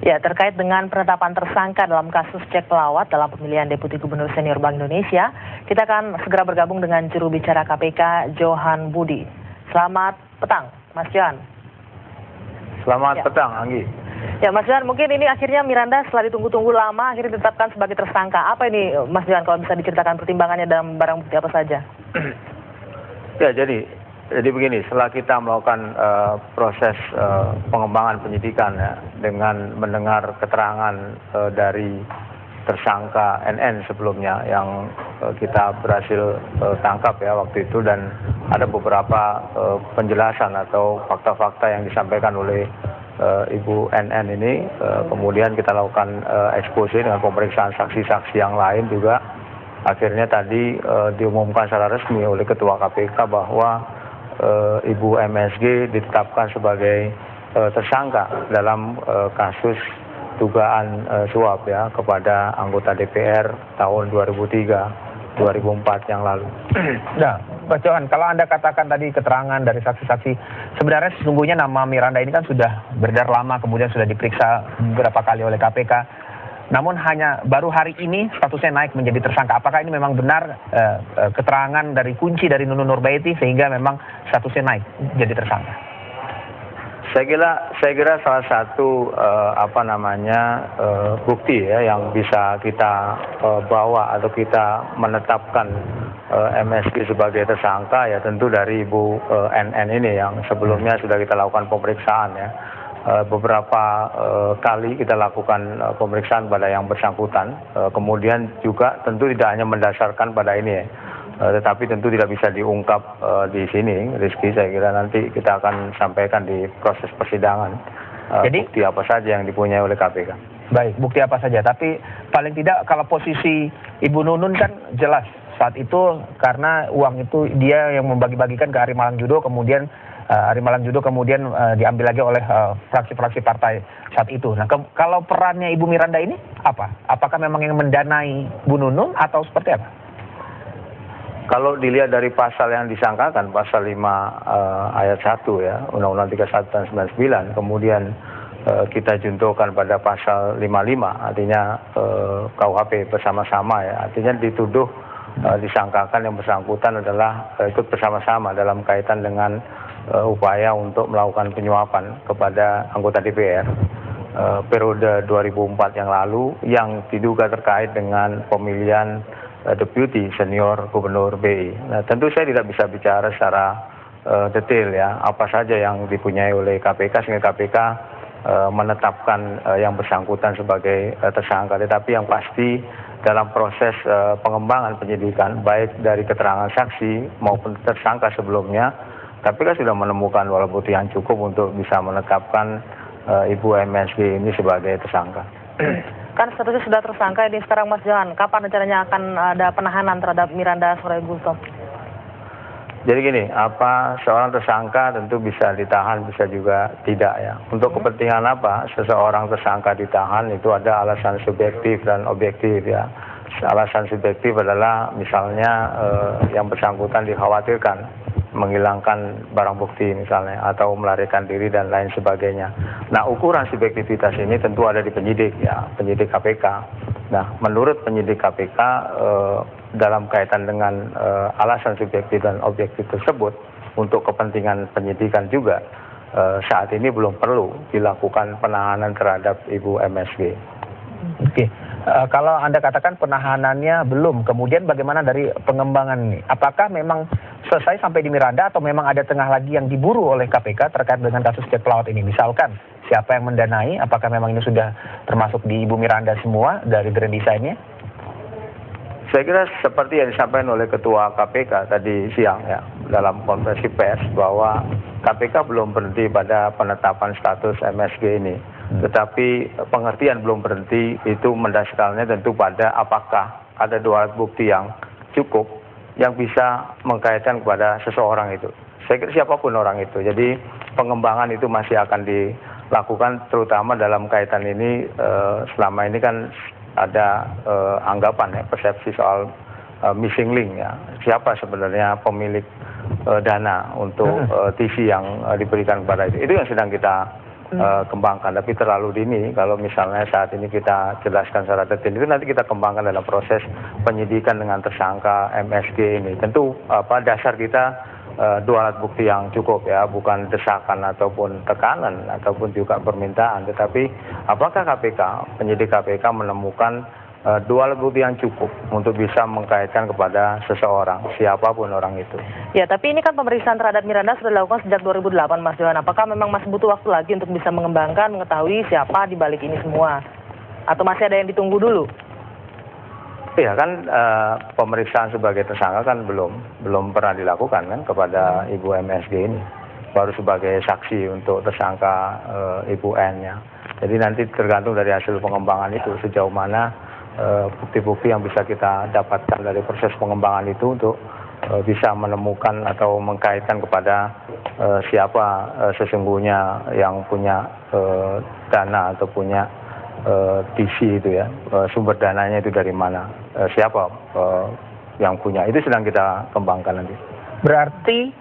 Ya, terkait dengan penetapan tersangka dalam kasus cek pelawat dalam pemilihan Deputi Gubernur Senior Bank Indonesia, kita akan segera bergabung dengan juru bicara KPK, Johan Budi. Selamat petang, Mas Johan. Selamat petang, Anggi. Ya, Mas Johan, mungkin ini akhirnya Miranda setelah ditunggu-tunggu lama akhirnya ditetapkan sebagai tersangka. Apa ini, Mas Johan, kalau bisa diceritakan pertimbangannya dalam barang bukti apa saja? Ya, jadi begini, setelah kita melakukan proses pengembangan penyidikan ya, dengan mendengar keterangan dari tersangka NN sebelumnya yang kita berhasil tangkap ya waktu itu, dan ada beberapa penjelasan atau fakta-fakta yang disampaikan oleh Ibu NN ini, kemudian kita lakukan ekspose dengan pemeriksaan saksi-saksi yang lain juga. Akhirnya tadi diumumkan secara resmi oleh Ketua KPK bahwa Ibu MSG ditetapkan sebagai tersangka dalam kasus dugaan suap ya kepada anggota DPR tahun 2003-2004 yang lalu. Nah, Pak Johan, kalau Anda katakan tadi keterangan dari saksi-saksi, sebenarnya sesungguhnya nama Miranda ini kan sudah beredar lama, kemudian sudah diperiksa beberapa kali oleh KPK. Namun hanya baru hari ini statusnya naik menjadi tersangka. Apakah ini memang benar keterangan dari kunci dari Nunung Nurbaiti sehingga memang statusnya naik jadi tersangka? Saya kira salah satu bukti ya yang bisa kita bawa atau kita menetapkan MSG sebagai tersangka ya tentu dari Ibu NN ini yang sebelumnya sudah kita lakukan pemeriksaan ya. Beberapa kali kita lakukan pemeriksaan pada yang bersangkutan, kemudian juga tentu tidak hanya mendasarkan pada ini ya, tetapi tentu tidak bisa diungkap di sini, Rizky. Saya kira nanti kita akan sampaikan di proses persidangan bukti apa saja yang dipunyai oleh KPK. Baik, bukti apa saja, tapi paling tidak kalau posisi Ibu Nunun kan jelas saat itu karena uang itu dia yang membagi-bagikan ke Ari Malang Judo, kemudian Ari Malang Judo kemudian diambil lagi oleh fraksi-fraksi partai saat itu. Nah, kalau perannya Ibu Miranda ini apa? Apakah memang yang mendanai Bu Nunung atau seperti apa? Kalau dilihat dari pasal yang disangkakan, pasal 5 ayat 1 ya, Undang-Undang 31 dan 99, kemudian kita juntuhkan pada pasal 55, artinya KUHP bersama-sama ya, artinya dituduh disangkakan yang bersangkutan adalah ikut bersama-sama dalam kaitan dengan upaya untuk melakukan penyuapan kepada anggota DPR periode 2004 yang lalu yang diduga terkait dengan pemilihan Deputi Senior Gubernur BI. Nah, tentu saya tidak bisa bicara secara detail ya apa saja yang dipunyai oleh KPK sehingga KPK menetapkan yang bersangkutan sebagai tersangka. Tetapi yang pasti dalam proses pengembangan penyidikan baik dari keterangan saksi maupun tersangka sebelumnya, KPK sudah menemukan alat bukti yang cukup untuk bisa menetapkan Ibu MSG ini sebagai tersangka. Kan statusnya sudah tersangka ini sekarang, Mas Johan. Kapan rencananya akan ada penahanan terhadap Miranda Surai Gultom? Jadi gini, seorang tersangka tentu bisa ditahan, bisa juga tidak ya. Untuk kepentingan apa seseorang tersangka ditahan itu ada alasan subjektif dan objektif ya. Alasan subjektif adalah misalnya yang bersangkutan dikhawatirkan menghilangkan barang bukti misalnya atau melarikan diri dan lain sebagainya. Nah, ukuran subjektivitas ini tentu ada di penyidik ya, penyidik KPK. Nah, menurut penyidik KPK dalam kaitan dengan alasan subjektif dan objektif tersebut untuk kepentingan penyidikan juga saat ini belum perlu dilakukan penahanan terhadap Ibu MSG. Oke. Kalau Anda katakan penahanannya belum, kemudian bagaimana dari pengembangan ini? Apakah memang selesai sampai di Miranda atau memang ada tengah lagi yang diburu oleh KPK terkait dengan kasus cek pelawat ini? Misalkan siapa yang mendanai, apakah memang ini sudah termasuk di Ibu Miranda semua dari grand design-nya? Saya kira seperti yang disampaikan oleh Ketua KPK tadi siang ya dalam konferensi pers bahwa KPK belum berhenti pada penetapan status MSG ini. Tetapi pengertian belum berhenti itu mendasarkannya tentu pada apakah ada dua alat bukti yang cukup yang bisa mengkaitkan kepada seseorang itu. Saya kira siapapun orang itu. Jadi pengembangan itu masih akan dilakukan terutama dalam kaitan ini selama ini kan ada anggapan ya, persepsi soal missing link ya. Siapa sebenarnya pemilik dana untuk TV yang diberikan kepada itu. Itu yang sedang kita kembangkan, tapi terlalu dini. Kalau misalnya saat ini kita jelaskan secara detail, itu nanti kita kembangkan dalam proses penyidikan dengan tersangka MSG ini. Tentu dasar kita dua alat bukti yang cukup ya, bukan desakan ataupun tekanan ataupun juga permintaan, tetapi apakah penyidik KPK menemukan dua alat bukti yang cukup untuk bisa mengkaitkan kepada seseorang, siapapun orang itu. Ya, tapi ini kan pemeriksaan terhadap Miranda sudah dilakukan sejak 2008, Mas Johan. Apakah memang masih butuh waktu lagi untuk bisa mengembangkan, mengetahui siapa di balik ini semua? Atau masih ada yang ditunggu dulu? Iya kan, pemeriksaan sebagai tersangka kan belum pernah dilakukan kan kepada Ibu MSG ini. Baru sebagai saksi untuk tersangka Ibu N-nya. Jadi nanti tergantung dari hasil pengembangan itu sejauh mana bukti-bukti yang bisa kita dapatkan dari proses pengembangan itu untuk bisa menemukan atau mengkaitkan kepada siapa sesungguhnya yang punya dana atau punya TC itu ya, sumber dananya itu dari mana, siapa yang punya, itu sedang kita kembangkan nanti. Berarti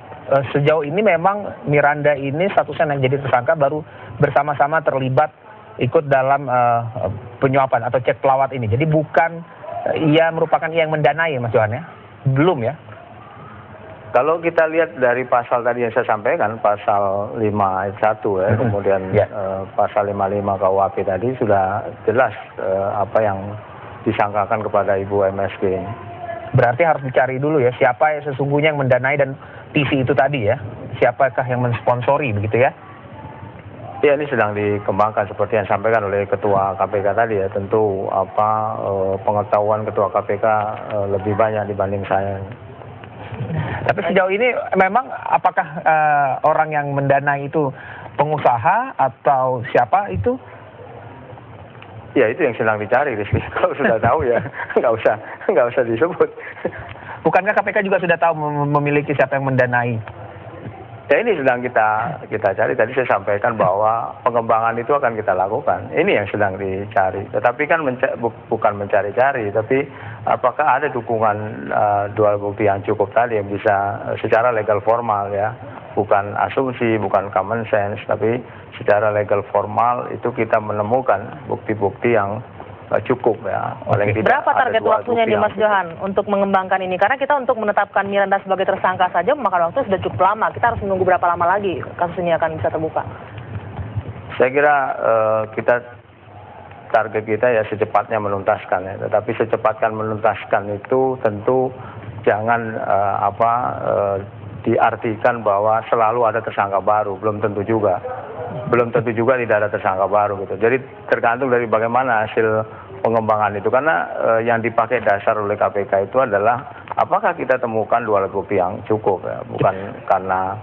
sejauh ini memang Miranda ini statusnya yang jadi tersangka baru bersama-sama terlibat ikut dalam penyuapan atau cek pelawat ini. Jadi bukan ia merupakan yang mendanai, Mas Johan ya? Belum ya? Kalau kita lihat dari pasal tadi yang saya sampaikan, pasal 5 ayat 1 ya, kemudian pasal 55 KUHP tadi sudah jelas apa yang disangkakan kepada Ibu MSG ini. Berarti harus dicari dulu ya, siapa yang sesungguhnya yang mendanai dan TC itu tadi ya? Siapakah yang mensponsori begitu ya? Ya, ini sedang dikembangkan seperti yang disampaikan oleh Ketua KPK tadi ya. Tentu pengetahuan Ketua KPK lebih banyak dibanding saya. Tapi sejauh ini memang apakah orang yang mendanai itu pengusaha atau siapa itu? Ya, itu yang sedang dicari, Rizky. Kalau sudah tahu ya nggak usah disebut. Bukankah KPK juga sudah tahu memiliki siapa yang mendanai? Ya, ini sedang kita cari. Tadi saya sampaikan bahwa pengembangan itu akan kita lakukan. Ini yang sedang dicari. Tetapi kan bukan mencari-cari, tapi apakah ada dukungan dua bukti yang cukup tadi yang bisa secara legal formal ya, bukan asumsi, bukan common sense, tapi secara legal formal itu kita menemukan bukti-bukti yang cukup ya. Paling tidak berapa target waktunya nih Mas Johan untuk mengembangkan ini? Karena kita untuk menetapkan Miranda sebagai tersangka saja memakan waktu sudah cukup lama. Kita harus menunggu berapa lama lagi kasus ini akan bisa terbuka? Saya kira target kita ya secepatnya menuntaskan ya. Tetapi secepatkan menuntaskan itu tentu jangan diartikan bahwa selalu ada tersangka baru. Belum tentu juga tidak ada tersangka baru gitu. Jadi tergantung dari bagaimana hasil pengembangan itu, karena yang dipakai dasar oleh KPK itu adalah apakah kita temukan dua alat bukti yang cukup ya, bukan karena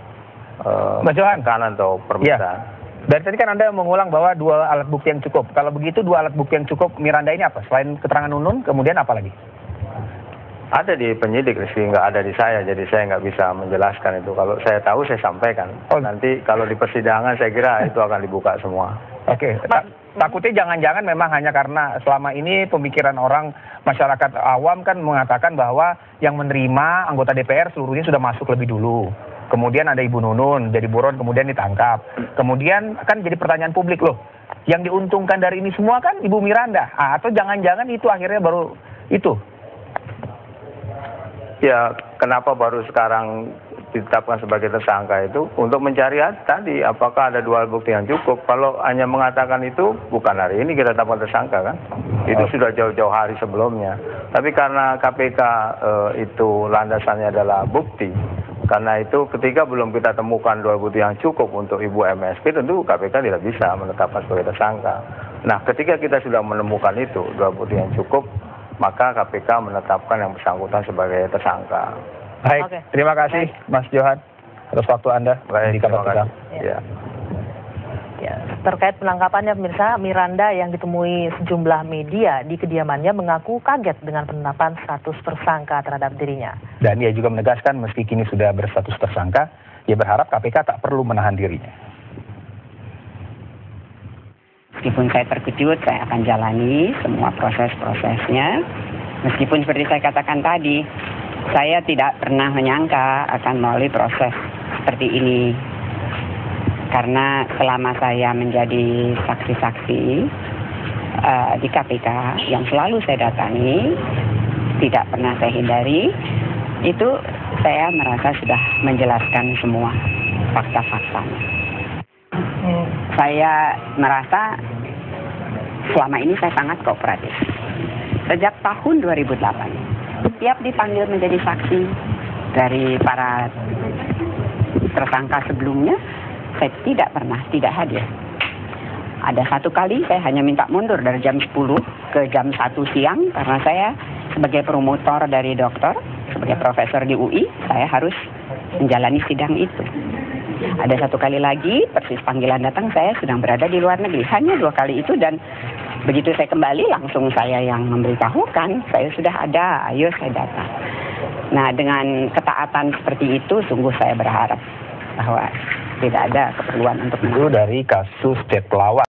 Mas Johan, kanan atau permintaan. Ya. Dari tadi kan Anda mengulang bahwa dua alat bukti yang cukup. Kalau begitu dua alat bukti yang cukup Miranda ini apa? Selain keterangan Nunun, kemudian apa lagi? Ada di penyidik, Rizky, nggak ada di saya, jadi saya nggak bisa menjelaskan itu. Kalau saya tahu, saya sampaikan. Nanti kalau di persidangan, saya kira itu akan dibuka semua. Oke, takutnya jangan-jangan memang hanya karena selama ini pemikiran orang masyarakat awam kan mengatakan bahwa yang menerima anggota DPR seluruhnya sudah masuk lebih dulu. Kemudian ada Ibu Nunun, jadi buron, kemudian ditangkap. Kemudian kan jadi pertanyaan publik, loh, yang diuntungkan dari ini semua kan Ibu Miranda. Atau jangan-jangan itu akhirnya baru itu? Ya, kenapa baru sekarang ditetapkan sebagai tersangka itu untuk mencari tadi apakah ada dua bukti yang cukup. Kalau hanya mengatakan itu, bukan hari ini kita tetapkan tersangka kan, itu sudah jauh-jauh hari sebelumnya. Tapi karena KPK itu landasannya adalah bukti, karena itu ketika belum kita temukan dua bukti yang cukup untuk Ibu MSG, tentu KPK tidak bisa menetapkan sebagai tersangka. Nah, ketika kita sudah menemukan itu dua bukti yang cukup, maka KPK menetapkan yang bersangkutan sebagai tersangka. Baik, terima kasih Mas Johan atas waktu Anda. Baik, terima kasih. Ya, terkait penangkapannya pemirsa, Miranda yang ditemui sejumlah media di kediamannya mengaku kaget dengan penetapan status tersangka terhadap dirinya. Dan ia juga menegaskan meski kini sudah berstatus tersangka, ia berharap KPK tak perlu menahan dirinya. Meskipun saya terkejut, saya akan jalani semua proses-prosesnya. Meskipun seperti saya katakan tadi, saya tidak pernah menyangka akan melalui proses seperti ini. Karena selama saya menjadi saksi-saksi di KPK yang selalu saya datangi, tidak pernah saya hindari, itu saya merasa sudah menjelaskan semua fakta-faktanya. Saya merasa selama ini saya sangat kooperatif. Sejak tahun 2008, setiap dipanggil menjadi saksi dari para tersangka sebelumnya, saya tidak pernah tidak hadir. Ada satu kali saya hanya minta mundur dari jam 10 ke jam 1 siang karena saya sebagai promotor dari dokter, sebagai profesor di UI, saya harus menjalani sidang itu. Ada satu kali lagi, persis panggilan datang, saya sedang berada di luar negeri. Hanya 2 kali itu dan begitu saya kembali langsung saya yang memberitahukan, saya sudah ada, ayo saya datang. Nah, dengan ketaatan seperti itu, sungguh saya berharap bahwa tidak ada keperluan untuk itu dari kasus Cek Pelawat.